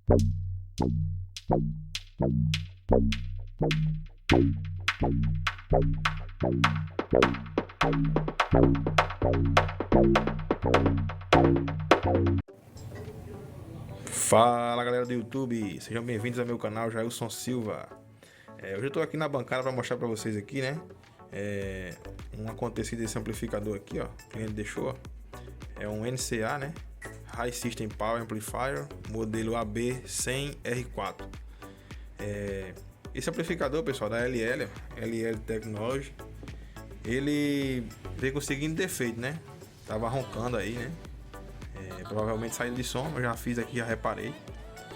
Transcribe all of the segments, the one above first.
Fala galera do YouTube, sejam bem-vindos ao meu canal Jailson Silva. Hoje eu tô aqui na bancada para mostrar para vocês aqui, né? Um acontecido desse amplificador aqui, ó, que ele deixou, ó. É um NCA, né? High System Power Amplifier, modelo AB100R4. Esse amplificador, pessoal, da LL Technology, ele veio com o seguinte defeito, né? Tava roncando aí, né? Provavelmente saída de som, eu já fiz aqui, já reparei.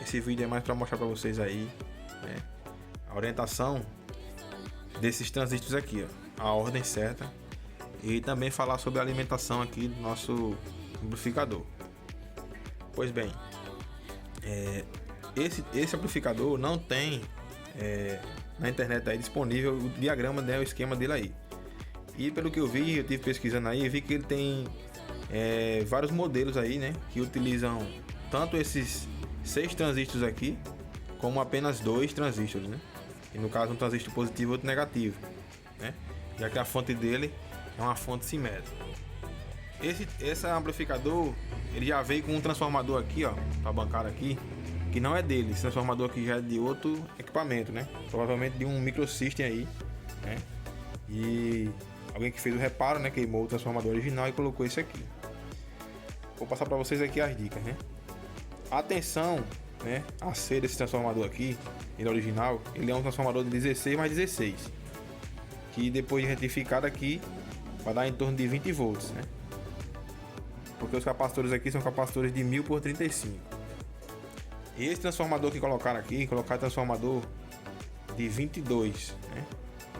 Esse vídeo é mais para mostrar para vocês aí, né, a orientação desses transistores aqui, ó, a ordem certa, e também falar sobre a alimentação aqui do nosso amplificador. Pois bem, esse amplificador não tem na internet aí disponível o diagrama, né, o esquema dele aí. E pelo que eu tive pesquisando aí, eu vi que ele tem vários modelos aí, né, que utilizam tanto esses 6 transistores aqui, como apenas 2 transistores, né? E no caso um transistor positivo e outro negativo, né? Já que a fonte dele é uma fonte simétrica. Esse amplificador, ele já veio com um transformador aqui, ó, para bancar aqui, que não é dele. Esse transformador aqui já é de outro equipamento, né? Provavelmente de um microsystem aí, né? E alguém que fez o reparo, né, queimou o transformador original e colocou esse aqui. Vou passar para vocês aqui as dicas, né? Atenção, né, a ser desse transformador aqui, ele é original, ele é um transformador de 16 mais 16, que depois de retificado aqui vai dar em torno de 20 volts, né? Porque os capacitores aqui são capacitores de 1000 por 35. E esse transformador que colocaram aqui, colocaram transformador de 22, né?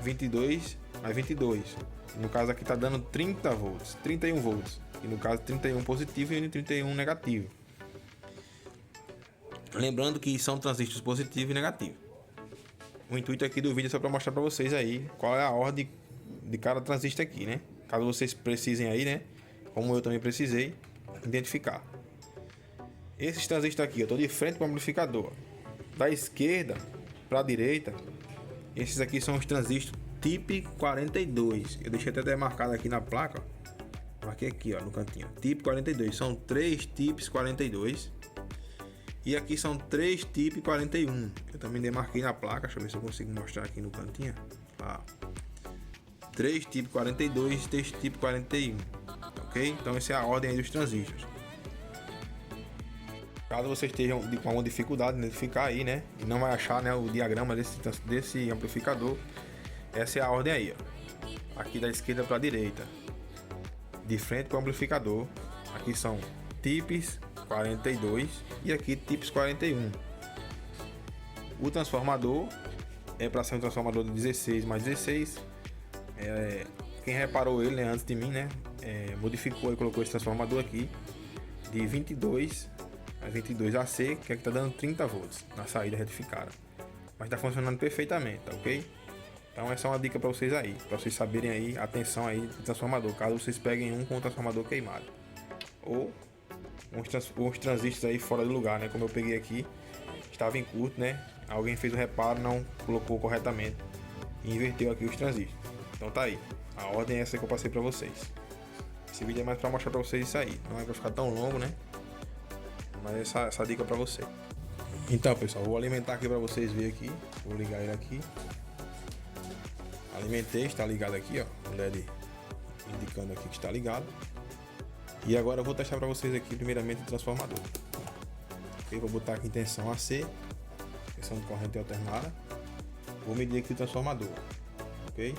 22 mais 22. No caso aqui tá dando 30 volts, 31 volts. E no caso 31 positivo e 31 negativo. Lembrando que são transistores positivo e negativo. O intuito aqui do vídeo é só para mostrar para vocês aí qual é a ordem de cada transistor aqui, né? Caso vocês precisem aí, né? Como eu também precisei identificar. Esses transistores aqui, eu tô de frente para o amplificador. Da esquerda para a direita, esses aqui são os transistores TIP 42. Eu deixei até marcado aqui na placa, ó. Marquei aqui, ó, no cantinho. TIP 42. São 3 TIPs 42. E aqui são 3 TIP 41. Eu também demarquei na placa. Deixa eu ver se eu consigo mostrar aqui no cantinho. Lá. 3 TIP 42 e 3 TIP 41. Ok? Então essa é a ordem aí dos transistores. Caso vocês estejam com alguma dificuldade em identificar aí, né? E não vai achar, né, o diagrama desse amplificador. Essa é a ordem aí, ó. Aqui da esquerda para a direita, de frente para o amplificador. Aqui são TIPs 42 e aqui TIPs 41. O transformador é para ser um transformador de 16 mais 16. Quem reparou ele, né, antes de mim, né, modificou e colocou esse transformador aqui de 22 a 22 AC, que aqui está dando 30 volts na saída retificada. Mas está funcionando perfeitamente, tá ok? Então essa é uma dica para vocês aí, para vocês saberem aí, atenção aí do transformador, caso vocês peguem um com o transformador queimado. Ou uns transistores aí fora do lugar, né? Como eu peguei aqui, estava em curto, né? Alguém fez o reparo, não colocou corretamente e inverteu aqui os transistores. Então tá aí, a ordem é essa que eu passei para vocês. Esse vídeo é mais para mostrar para vocês isso aí, não é para ficar tão longo, né? Mas essa dica para você. Então pessoal, vou alimentar aqui para vocês verem aqui, vou ligar ele aqui. Alimentei, está ligado aqui, ó, o LED indicando aqui que está ligado. E agora eu vou testar para vocês aqui primeiramente o transformador. Eu vou botar aqui em tensão AC, tensão de corrente alternada. Vou medir aqui o transformador, ok?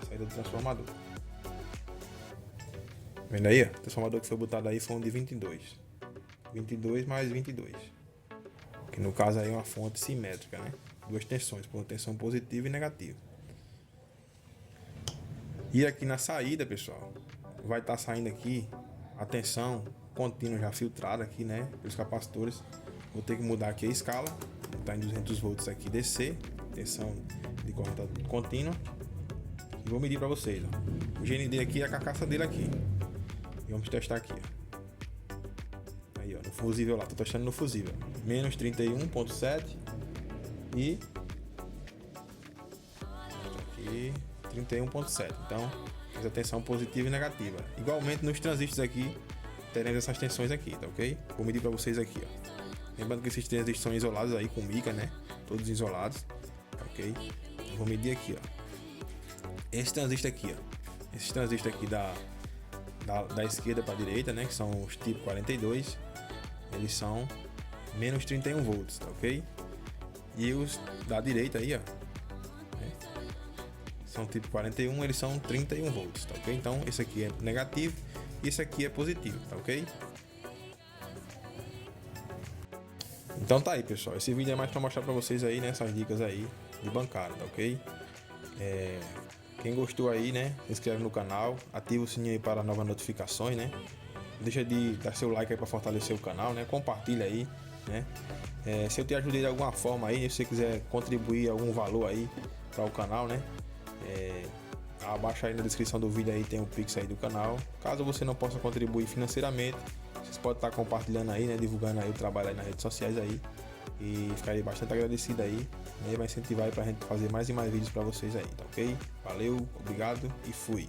Saída do transformador. Vendo aí, ó, o transformador que foi botado aí foi um de 22. 22 mais 22. Que no caso aí é uma fonte simétrica, né? Duas tensões, por tensão positiva e negativa. E aqui na saída, pessoal, vai estar saindo aqui a tensão contínua já filtrada aqui, né, pelos capacitores. Vou ter que mudar aqui a escala, tá em 200 volts aqui DC, tensão de corrente contínua. E vou medir para vocês, ó. O GND aqui é a carcaça dele aqui. E vamos testar aqui, ó. Aí, ó, no fusível lá, tô testando no fusível. menos 31,7 e aqui 31,7. Então, essa tensão positiva e negativa. Igualmente nos transistores aqui, teremos essas tensões aqui, tá ok? Vou medir para vocês aqui, ó. Lembrando que esses transistores são isolados aí com mica, né? Todos isolados, tá ok? Vou medir aqui, ó. Esse transistor aqui, ó. Esses transistores aqui da esquerda para a direita, né? Que são os tipo 42, eles são menos 31 volts, tá ok? E os da direita aí, ó, né? São tipo 41, eles são 31 volts, tá ok? Então esse aqui é negativo e esse aqui é positivo, tá ok? Então tá aí, pessoal, esse vídeo é mais para mostrar para vocês aí, né, essas dicas aí de bancada, tá ok? Quem gostou aí, né, se inscreve no canal, ativa o sininho aí para novas notificações, né? Deixa de dar seu like aí para fortalecer o canal, né? Compartilha aí, né? Se eu te ajudei de alguma forma aí, se você quiser contribuir algum valor aí para o canal, né? Abaixo aí na descrição do vídeo aí tem o Pix aí do canal. Caso você não possa contribuir financeiramente, vocês podem estar compartilhando aí, né? Divulgando aí o trabalho aí nas redes sociais aí. E ficarei bastante agradecido aí, né? Vai incentivar aí pra gente fazer mais e mais vídeos pra vocês aí, tá ok? Valeu, obrigado e fui!